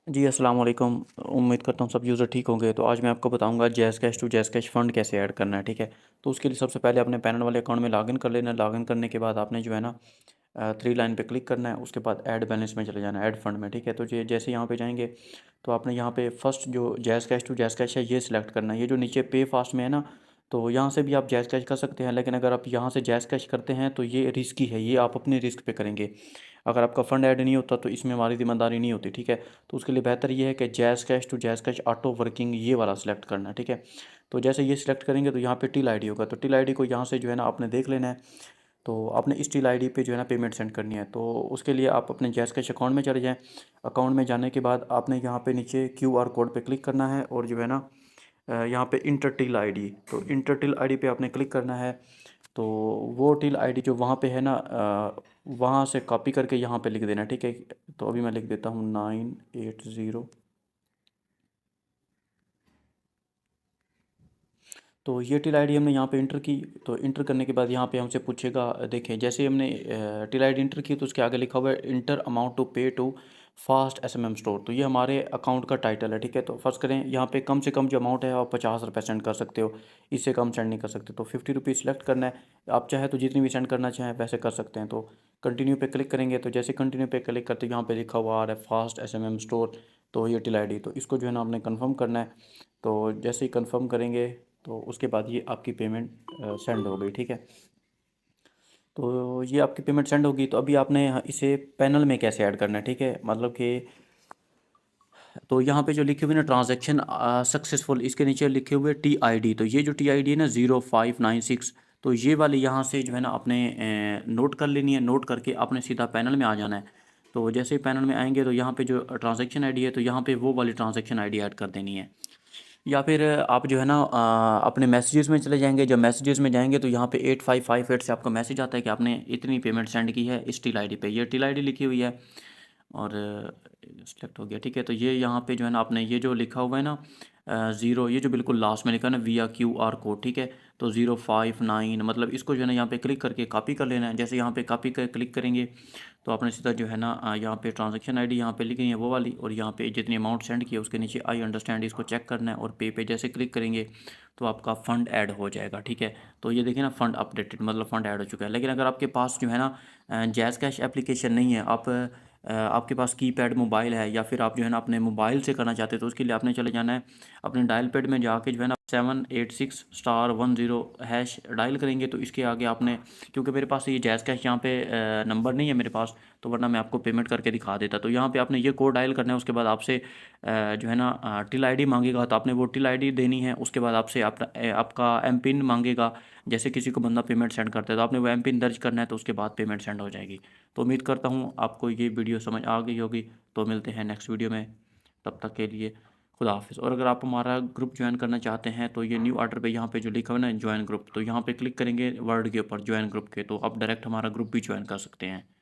जी, अस्सलाम वालेकुम। उम्मीद करता हूँ सब यूज़र ठीक होंगे। तो आज मैं आपको बताऊँगा JazzCash to JazzCash fund कैसे ऐड करना है, ठीक है? तो उसके लिए सबसे पहले अपने पैनल वाले अकाउंट में लॉगिन कर लेना है। लॉगिन करने के बाद आपने जो है ना थ्री लाइन पे क्लिक करना है, उसके बाद ऐड बैलेंस में चले जाना है, ऐड फंड में, ठीक है? तो ये जैसे यहाँ पे जाएँगे तो आपने यहाँ पे फर्स्ट जो JazzCash to JazzCash है ये सिलेक्ट करना है। ये जो नीचे पे फास्ट में है ना, तो यहाँ से भी आप जैज़ कैश कर सकते हैं, लेकिन अगर आप यहाँ से जैज़ कैश करते हैं तो ये रिस्की है, ये आप अपने रिस्क पे करेंगे। अगर आपका फ़ंड ऐड नहीं होता तो इसमें हमारी ज़िम्मेदारी नहीं होती, ठीक है? तो उसके लिए बेहतर ये है कि JazzCash to JazzCash auto working ये वाला सिलेक्ट करना है, ठीक है? तो जैसे ये सिलेक्ट करेंगे तो यहाँ पे टिल आईडी होगा, तो टिल आईडी को यहाँ से जो है ना आपने देख लेना है। तो आपने इस टिल आईडी पे जो है ना पेमेंट सेंड करनी है। तो उसके लिए आप अपने जैज़ कैश अकाउंट में चले जाएँ। अकाउंट में जाने के बाद आपने यहाँ पे नीचे क्यूआर कोड पे क्लिक करना है और जो है ना यहाँ पे इंटर टिल आईडी, तो इंटर टिल आईडी पे आपने क्लिक करना है। तो वो टिल आईडी जो वहाँ पे है ना वहाँ से कॉपी करके यहाँ पे लिख देना है, ठीक है? तो अभी मैं लिख देता हूँ 980। तो ये टिल आईडी हमने यहाँ पे इंटर की। तो इंटर करने के बाद यहाँ पे हमसे पूछेगा, देखें जैसे हमने टिल आईडी इंटर की तो उसके आगे लिखा हुआ है इंटर अमाउंट टू पे टू फास्ट एसएमएम स्टोर। तो ये हमारे अकाउंट का टाइटल है, ठीक है? तो फर्स्ट करें यहाँ पे कम से कम जो अमाउंट है आप 50 रुपये सेंड कर सकते हो, इससे कम सेंड नहीं कर सकते। तो 50 रुपीज़ सेलेक्ट करना है। आप चाहे तो जितनी भी सेंड करना चाहें वैसे कर सकते हैं। तो कंटिन्यू पे क्लिक करेंगे तो जैसे कंटिन्यू पे क्लिक करते यहाँ पे लिखा हुआ आ रहा है फास्ट एसएमएम स्टोर। तो ये टिल आईडी, तो इसको जो है ना आपने कन्फर्म करना है। तो जैसे ही कन्फर्म करेंगे तो उसके बाद ये आपकी पेमेंट सेंड हो गई, ठीक है? तो ये आपकी पेमेंट सेंड होगी। तो अभी आपने इसे पैनल में कैसे ऐड करना है, ठीक है? मतलब कि तो यहाँ पे जो लिखे हुए ना ट्रांजैक्शन सक्सेसफुल, इसके नीचे लिखे हुए टी आई डी। तो ये जो टी आई डी है ना 0596, तो ये वाली यहाँ से जो है ना आपने नोट कर लेनी है। नोट करके आपने सीधा पैनल में आ जाना है। तो जैसे ही पैनल में आएंगे तो यहाँ पे जो ट्रांजैक्शन आईडी है तो यहाँ पे वो वाली ट्रांजैक्शन आईडी ऐड कर देनी है। या फिर आप जो है ना अपने मैसेजेस में चले जाएंगे। जब मैसेजेस में जाएंगे तो यहाँ पे 8558 से आपका मैसेज आता है कि आपने इतनी पेमेंट सेंड की है इस टिल आईडी पे। ये टिल आईडी लिखी हुई है और सिलेक्ट हो गया, ठीक है? तो ये यहाँ पे जो है ना आपने ये जो लिखा हुआ है ना ज़ीरो, ये जो बिल्कुल लास्ट में लिखा है ना विया QR कोड, ठीक है? तो 059 मतलब इसको जो है ना यहाँ पे क्लिक करके कॉपी कर लेना है। जैसे यहाँ पे कॉपी कर क्लिक करेंगे तो आपने सीधा जो है ना यहाँ पे ट्रांजैक्शन आईडी यहाँ पे लिखनी है वो वाली, और यहाँ पे जितनी अमाउंट सेंड की है उसके नीचे आई अंडरस्टैंड इसको चेक करना है, और पे जैसे क्लिक करेंगे तो आपका फ़ंड ऐड हो जाएगा, ठीक है? तो ये देखिए ना फ़ंड अपडेटेड, मतलब फ़ंड ऐड हो चुका है। लेकिन अगर आपके पास जो है ना जैज़ कैश एप्लीकेशन नहीं है, आपके पास कीपैड मोबाइल है, या फिर आप जो है ना अपने मोबाइल से करना चाहते हैं, तो उसके लिए आपने चले जाना है अपने डायल पैड में जाके जो है ना 786*10 डायल करेंगे। तो इसके आगे आपने, क्योंकि मेरे पास ये जैज़ कैश यहाँ पे नंबर नहीं है मेरे पास, तो वरना मैं आपको पेमेंट करके दिखा देता। तो यहाँ पे आपने ये कोड डायल करना है। उसके बाद आपसे जो है ना टिल आईडी मांगेगा, तो आपने वो टिल आईडी देनी है। उसके बाद आपसे आपका एम पिन मांगेगा। जैसे किसी को बंदा पेमेंट सेंड करता है तो आपने वो एम पिन दर्ज करना है, तो उसके बाद पेमेंट सेंड हो जाएगी। तो उम्मीद करता हूँ आपको ये वीडियो समझ आ गई होगी। तो मिलते हैं नेक्स्ट वीडियो में, तब तक के लिए खुदा हाफिज़। और अगर आप हमारा ग्रुप ज्वाइन करना चाहते हैं तो ये न्यू ऑर्डर पे यहाँ पे जो लिखा हुआ है ना ज्वाइन ग्रुप, तो यहाँ पे क्लिक करेंगे वर्ड के ऊपर ज्वाइन ग्रुप के, तो आप डायरेक्ट हमारा ग्रुप भी ज्वाइन कर सकते हैं।